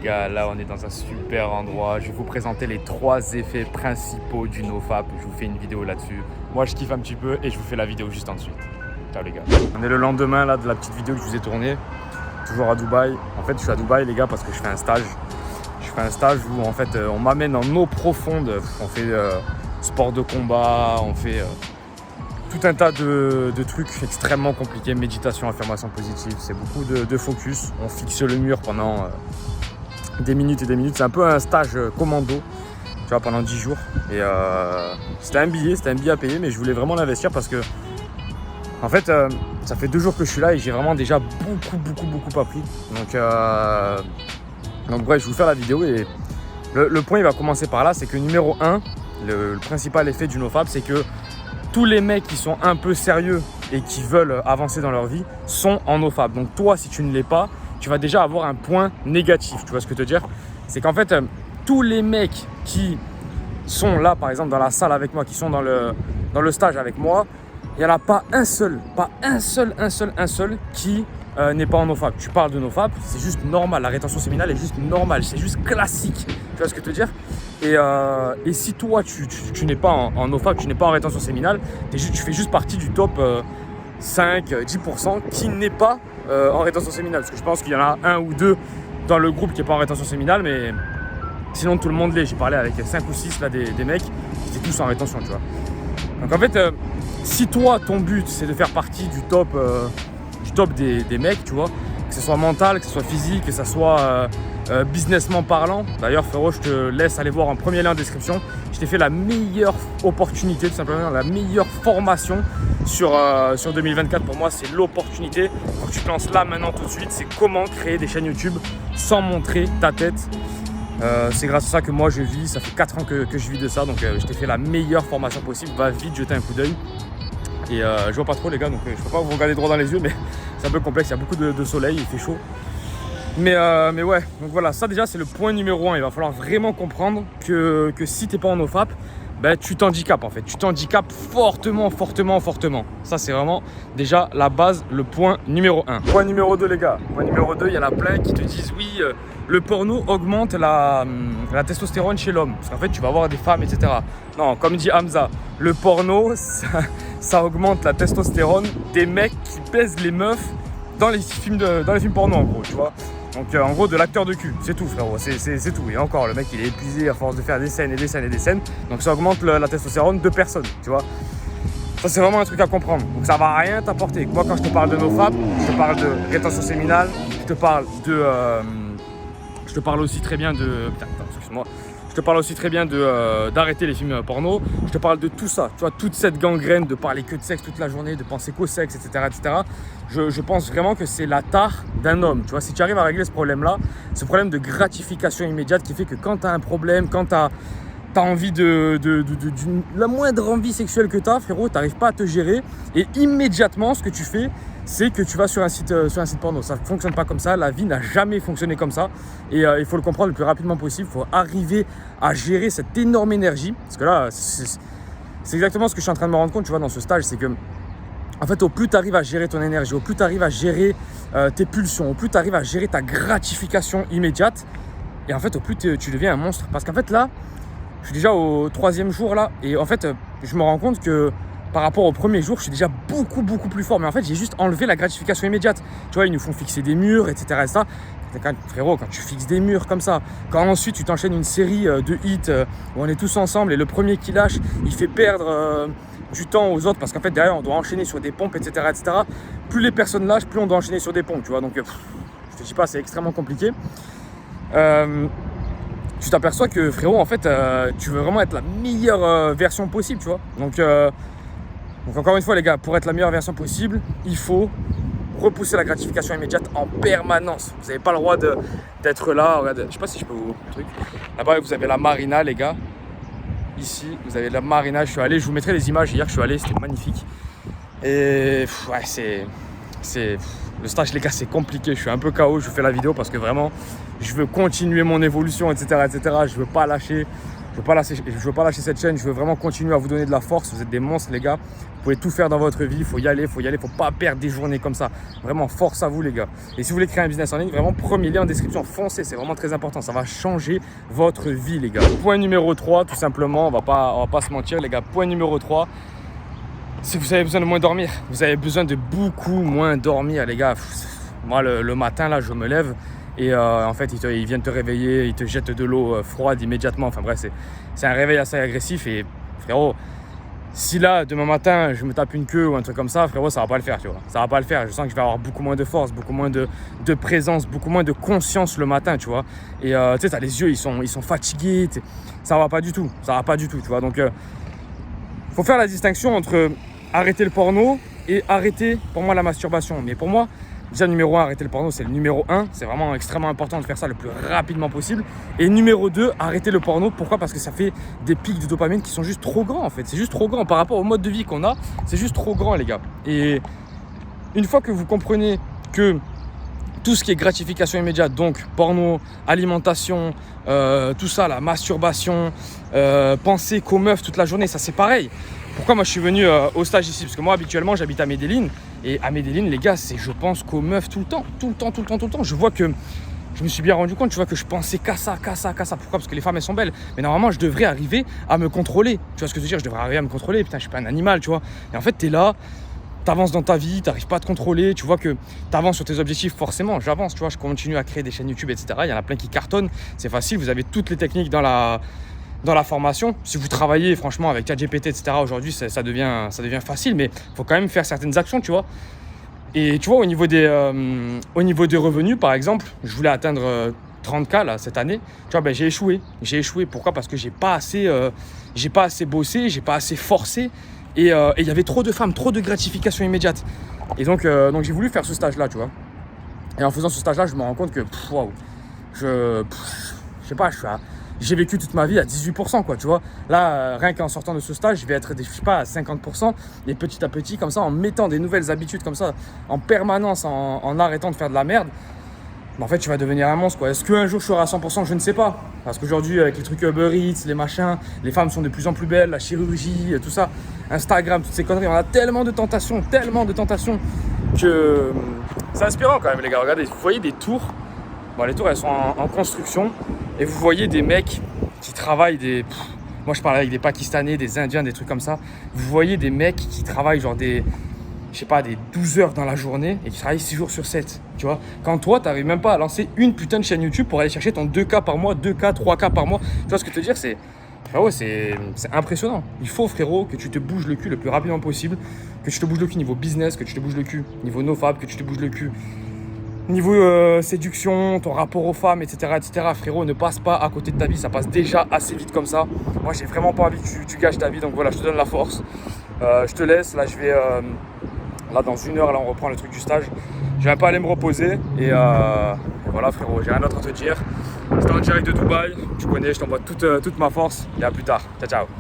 gars, là on est dans un super endroit. Je vais vous présenter les 3 effets principaux du NoFap. Je vous fais une vidéo là-dessus. Moi je kiffe un petit peu et je vous fais la vidéo juste ensuite. Ciao les gars. On est le lendemain là de la petite vidéo que je vous ai tournée. Toujours à Dubaï. En fait je suis à Dubaï les gars parce que je fais un stage. Je fais un stage où en fait on m'amène en eau profonde. On fait sport de combat, on fait tout un tas de trucs extrêmement compliqués. Méditation, affirmation positive, c'est beaucoup de focus. On fixe le mur pendant des minutes et des minutes. C'est un peu un stage commando, tu vois, pendant 10 jours. Et c'était un billet à payer, mais je voulais vraiment l'investir parce que en fait, ça fait 2 jours que je suis là et j'ai vraiment déjà beaucoup appris. Donc bref, je vais vous faire la vidéo et le point il va commencer par là, c'est que numéro 1, le principal effet du NoFap, c'est que tous les mecs qui sont un peu sérieux et qui veulent avancer dans leur vie sont en NoFap. Donc toi, si tu ne l'es pas, tu vas déjà avoir un point négatif. Tu vois ce que je veux te dire? C'est qu'en fait, tous les mecs qui sont là, par exemple, dans la salle avec moi, qui sont dans le stage avec moi, il n'y en a pas un seul qui n'est pas en NoFap. Tu parles de NoFap, c'est juste normal. La rétention séminale est juste normale, c'est juste classique. Tu vois ce que je veux te dire? Et si toi, tu n'es pas en NoFap, tu n'es pas en rétention séminale, tu fais juste partie du top 5-10% qui n'est pas en rétention séminale. Parce que je pense qu'il y en a 1 ou 2 dans le groupe qui n'est pas en rétention séminale, mais sinon tout le monde l'est. J'ai parlé avec 5 ou 6 là, des mecs qui étaient tous en rétention, tu vois. Donc en fait, si toi, ton but, c'est de faire partie du top des mecs, tu vois, que ce soit mental, que ce soit physique, que ce soit businessment parlant. D'ailleurs, frérot, je te laisse aller voir en premier lien en description. Je t'ai fait la meilleure opportunité, tout simplement, la meilleure formation sur 2024. Pour moi, c'est l'opportunité. Faut que tu te lances là, maintenant, tout de suite. C'est comment créer des chaînes YouTube sans montrer ta tête. C'est grâce à ça que moi, je vis. Ça fait 4 ans que je vis de ça. Donc, je t'ai fait la meilleure formation possible. Va vite jeter un coup d'œil. Et je vois pas trop les gars, donc je peux pas vous regarder droit dans les yeux, mais c'est un peu complexe, il y a beaucoup de soleil, il fait chaud. Mais ouais, donc voilà, ça déjà c'est le point numéro 1. Il va falloir vraiment comprendre que si t'es pas en NoFap, ben, tu t'handicapes en fait. Tu t'handicapes fortement. Ça c'est vraiment déjà la base, le point numéro 1. Point numéro 2 les gars, point numéro 2, il y en a plein qui te disent oui, le porno augmente la testostérone chez l'homme. Parce qu'en fait tu vas avoir des femmes, etc. Non, comme dit Hamza, le porno, ça augmente la testostérone des mecs qui baisent les meufs dans les films porno en gros, tu vois. Donc en gros de l'acteur de cul, c'est tout frérot, c'est tout. Et encore, le mec il est épuisé à force de faire des scènes. Donc ça augmente la testostérone de personnes, tu vois. Ça c'est vraiment un truc à comprendre. Donc ça va rien t'apporter. Moi quand je te parle de NoFap, je te parle de rétention séminale, je te parle aussi très bien de... Putain, excuse-moi. Je te parle aussi très bien d'arrêter les films porno. Je te parle de tout ça, tu vois, toute cette gangrène de parler que de sexe toute la journée, de penser qu'au sexe, etc. Je pense vraiment que c'est la tare d'un homme. Tu vois, si tu arrives à régler ce problème-là, ce problème de gratification immédiate qui fait que quand tu as un problème, quand tu as envie la moindre envie sexuelle que tu as, frérot, tu n'arrives pas à te gérer. Et immédiatement, ce que tu fais, c'est que tu vas sur un site porno. Ça ne fonctionne pas comme ça, la vie n'a jamais fonctionné comme ça. Et il faut le comprendre le plus rapidement possible. Il faut arriver à gérer cette énorme énergie. Parce que là, c'est exactement ce que je suis en train de me rendre compte, tu vois, dans ce stage. C'est que, en fait, au plus tu arrives à gérer ton énergie, au plus tu arrives à gérer tes pulsions, au plus tu arrives à gérer ta gratification immédiate, et en fait, au plus tu deviens un monstre. Parce qu'en fait, là, je suis déjà au 3e jour, là, et en fait, je me rends compte que par rapport au premier jour, je suis déjà beaucoup plus fort. Mais en fait, j'ai juste enlevé la gratification immédiate. Tu vois, ils nous font fixer des murs, etc. Frérot, quand tu fixes des murs comme ça, quand ensuite tu t'enchaînes une série de hits où on est tous ensemble et le premier qui lâche, il fait perdre du temps aux autres parce qu'en fait, derrière, on doit enchaîner sur des pompes, etc. Plus les personnes lâchent, plus on doit enchaîner sur des pompes, tu vois. Donc, je te dis pas, c'est extrêmement compliqué. Tu t'aperçois que, frérot, en fait, tu veux vraiment être la meilleure version possible, tu vois. Donc encore une fois les gars, pour être la meilleure version possible, il faut repousser la gratification immédiate en permanence. Vous n'avez pas le droit d'être là. Regardez, je sais pas si je peux vous le truc. Là-bas vous avez la marina les gars. Ici vous avez la marina. Je suis allé, je vous mettrai les images hier que je suis allé, c'était magnifique. Et ouais, le stage les gars c'est compliqué. Je suis un peu KO, je vous fais la vidéo parce que vraiment je veux continuer mon évolution, etc. Je veux pas lâcher. Je veux pas lâcher cette chaîne, je veux vraiment continuer à vous donner de la force. Vous êtes des monstres les gars, vous pouvez tout faire dans votre vie, il faut y aller, faut pas perdre des journées comme ça. Vraiment, force à vous les gars. Et si vous voulez créer un business en ligne, vraiment premier lien en description, foncez, c'est vraiment très important, ça va changer votre vie les gars. Point numéro 3, tout simplement, on va pas se mentir les gars, point numéro 3, c'est que vous avez besoin de moins dormir. Vous avez besoin de beaucoup moins dormir les gars. Moi le matin là, je me lève. Et en fait, ils viennent te réveiller, ils te jettent de l'eau froide immédiatement. Enfin bref, c'est un réveil assez agressif. Et frérot, si là, demain matin, je me tape une queue ou un truc comme ça, frérot, ça va pas le faire, tu vois. Ça va pas le faire. Je sens que je vais avoir beaucoup moins de force, beaucoup moins de présence, beaucoup moins de conscience le matin, tu vois. Et tu sais, t'as les yeux, ils sont fatigués. Ça va pas du tout. Ça va pas du tout, tu vois. Donc, faut faire la distinction entre arrêter le porno et arrêter, pour moi, la masturbation. Mais pour moi, déjà, numéro 1, arrêter le porno, c'est le numéro 1. C'est vraiment extrêmement important de faire ça le plus rapidement possible. Et numéro 2, arrêter le porno. Pourquoi ? Parce que ça fait des pics de dopamine qui sont juste trop grands, en fait. C'est juste trop grand par rapport au mode de vie qu'on a. C'est juste trop grand, les gars. Et une fois que vous comprenez que tout ce qui est gratification immédiate, donc porno, alimentation, tout ça, la masturbation, penser qu'aux meufs toute la journée, ça c'est pareil. Pourquoi moi je suis venu au stage ici ? Parce que moi habituellement j'habite à Medellín. Et à Medellín les gars, c'est je pense qu'aux meufs tout le temps. Je vois que je me suis bien rendu compte, tu vois, que je pensais qu'à ça. Pourquoi ? Parce que les femmes elles sont belles. Mais normalement je devrais arriver à me contrôler. Tu vois ce que je veux dire ? Je devrais arriver à me contrôler. Putain, je suis pas un animal, tu vois. Et en fait t'es là, t'avances dans ta vie, t'arrives pas à te contrôler, tu vois que t'avances sur tes objectifs, forcément, j'avance, tu vois, je continue à créer des chaînes YouTube, etc. Il y en a plein qui cartonnent, c'est facile, vous avez toutes les techniques dans la formation. Si vous travaillez franchement avec ChatGPT, etc. aujourd'hui, ça devient facile, mais il faut quand même faire certaines actions, tu vois. Et tu vois, au niveau des revenus, par exemple, je voulais atteindre 30K là, cette année, tu vois, ben, j'ai échoué. Pourquoi ? Parce que j'ai pas assez bossé, j'ai pas assez forcé. Et il y avait trop de femmes, trop de gratification immédiate. Et donc j'ai voulu faire ce stage-là, tu vois. Et en faisant ce stage-là, je me rends compte que, waouh, je sais pas, j'ai vécu toute ma vie à 18%, quoi, tu vois. Là, rien qu'en sortant de ce stage, je vais être, je sais pas, à 50%. Et petit à petit, comme ça, en mettant des nouvelles habitudes comme ça, en permanence, en arrêtant de faire de la merde, en fait, tu vas devenir un monstre, quoi. Est-ce qu'un jour, je serai à 100%? Je ne sais pas. Parce qu'aujourd'hui, avec les trucs Uber Eats, les machins, les femmes sont de plus en plus belles, la chirurgie, tout ça, Instagram, toutes ces conneries, on a tellement de tentations, que c'est inspirant quand même, les gars. Regardez, vous voyez des tours. Bon, les tours, elles sont en construction. Et vous voyez des mecs qui travaillent moi, je parle avec des Pakistanais, des Indiens, des trucs comme ça. Vous voyez des mecs qui travaillent genre des 12 heures dans la journée et qui travaillent 6 jours sur 7, tu vois. Quand toi, tu n'arrives même pas à lancer une putain de chaîne YouTube pour aller chercher ton 2K par mois, 2K, 3K par mois. Tu vois ce que je veux te dire ? Frérot, c'est impressionnant. Il faut, frérot, que tu te bouges le cul le plus rapidement possible, que tu te bouges le cul niveau business, que tu te bouges le cul niveau nofab, que tu te bouges le cul niveau séduction, ton rapport aux femmes, etc. Frérot, ne passe pas à côté de ta vie, ça passe déjà assez vite comme ça. Moi, j'ai vraiment pas envie que tu gâches ta vie, donc voilà, je te donne la force. Je te laisse, là, je vais... Là, dans 1 heure, là, on reprend le truc du stage. Je vais un peu aller me reposer. Et voilà, frérot, j'ai rien d'autre à te dire. C'était en direct de Dubaï. Tu connais, je t'envoie toute ma force. Et à plus tard. Ciao, ciao.